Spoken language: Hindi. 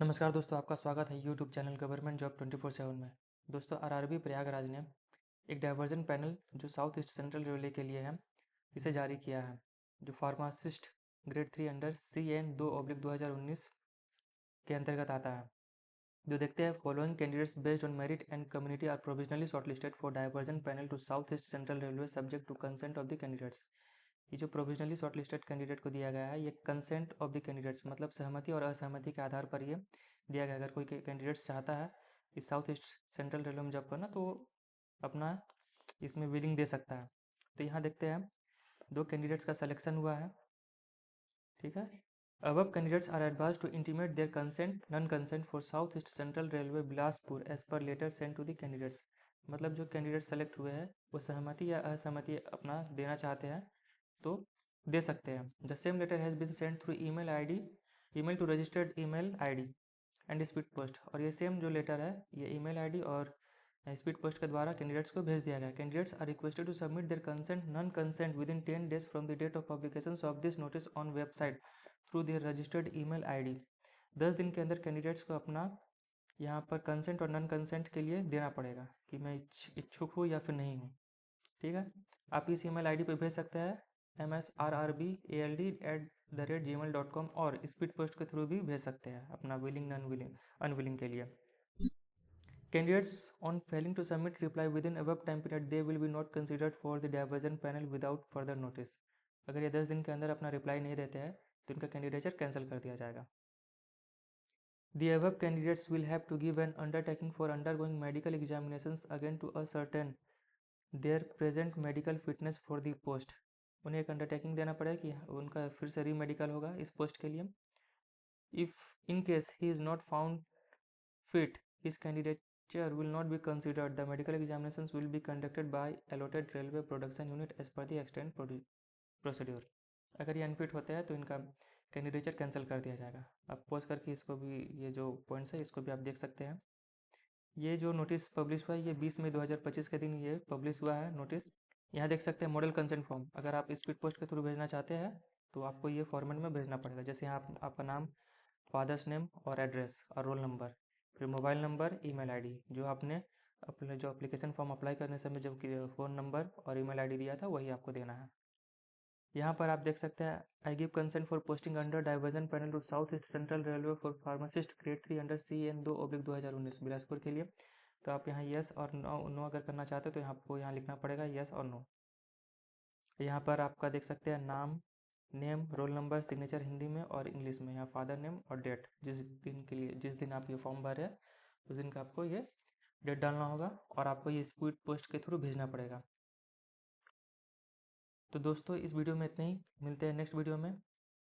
नमस्कार दोस्तों, आपका स्वागत है यूट्यूब चैनल गवर्नमेंट जॉब 24/7 में। दोस्तों, आरआरबी प्रयागराज ने एक डाइवर्जन पैनल जो साउथ ईस्ट सेंट्रल रेलवे के लिए है, इसे जारी किया है, जो फार्मासिस्ट ग्रेड 3 अंडर CN 2/2019 के अंतर्गत आता है। जो देखते हैं, following candidates based on merit and community are provisionally shortlisted for diversion panel to south east central railway subject to consent of the candidates. ये जो प्रोविजनली शॉर्टलिस्टेड कैंडिडेट को दिया गया है, ये कंसेंट ऑफ द कैंडिडेट्स मतलब सहमति और असहमति के आधार पर ये दिया गया। अगर कोई कैंडिडेट्स चाहता है इस साउथ ईस्ट सेंट्रल रेलवे में जॉब करना, तो अपना इसमें विलिंग दे सकता है। तो यहाँ देखते हैं, 2 कैंडिडेट्स का सिलेक्शन हुआ है, ठीक है। Above candidates are advised to intimate their consent non consent for south east central railway Bilaspur as per letter send to the candidates. मतलब जो कैंडिडेट सेलेक्ट हुए हैं वो सहमति या असहमति अपना देना चाहते हैं तो दे सकते हैं। The same letter has been send through email to registered email ID and speed post. और ये सेम जो लेटर है ये ईमेल आईडी और स्पीड पोस्ट के द्वारा कैंडिडेट्स को भेज दिया गया। Candidates are requested to submit their consent non consent within 10 days from the date of publication of this notice on website through their registered email ID. 10 दिन के अंदर कैंडिडेट्स को अपना यहाँ पर कंसेंट और नॉन कंसेंट के लिए देना पड़ेगा कि मैं इच्छुक हूँ या फिर नहीं हूँ, ठीक है। आप इस ईमेल आईडी पे भेज सकते हैं msrrbald@gmail.com और स्पीड पोस्ट के थ्रू भी भेज सकते हैं अपना विलिंग अनविलिंग के लिए। Candidates on failing to submit reply within above time period they will be not considered for the diversion panel without further notice. अगर ये 10 दिन के अंदर अपना रिप्लाई नहीं देते हैं तो इनका कैंडिडेचर कैंसिल कर दिया जाएगा। The above candidates will have to give an undertaking for undergoing medical examinations again to ascertain their present medical fitness for the post। उन्हें एक अंडरटेकिंग देना पड़ेगा कि उनका फिर से रीमेडिकल होगा इस पोस्ट के लिए। If in case he is not found fit, his candidature will not be considered. The medical examinations will be conducted by allotted railway production unit as per the extant procedure। अगर ये अनफिट होते हैं तो इनका कैंडिडेचर कैंसिल कर दिया जाएगा। अब पोस्ट करके इसको भी, ये जो पॉइंट्स है इसको भी आप देख सकते हैं। ये जो नोटिस पब्लिश हुआ है ये 20 मई 2025 के दिन ये पब्लिश हुआ है नोटिस। यहाँ देख सकते हैं मॉडल कंसेंट फॉर्म। अगर आप स्पीड पोस्ट के थ्रू भेजना चाहते हैं तो आपको ये फॉर्मेट में भेजना पड़ेगा। जैसे यहाँ आपका नाम, फादर्स नेम और एड्रेस और रोल नंबर, फिर मोबाइल नंबर, ईमेल आईडी, जो आपने अपने जो एप्लीकेशन फॉर्म अप्लाई करने समय जो फ़ोन नंबर और ईमेल आईडी दिया था वही आपको देना है। यहाँ पर आप देख सकते हैं, I give consent for posting under diversion panel to south east central railway for pharmacist grade 3 under CN 2/2019 Bilaspur के लिए। तो आप यहाँ यस और नो अगर करना चाहते हो तो आपको यहाँ लिखना पड़ेगा यस और नो। यहाँ पर आपका देख सकते हैं नाम, name, roll number, signature Hindi में और इंग्लिश में, यहाँ फादर नेम और डेट, जिस दिन के लिए जिस दिन आप ये फॉर्म भर रहे हैं उस दिन का आपको ये डेट डालना होगा और आपको ये स्पीड पोस्ट के थ्रू भेजना पड़ेगा। तो दोस्तों, इस वीडियो में इतना ही, मिलते हैं नेक्स्ट वीडियो में।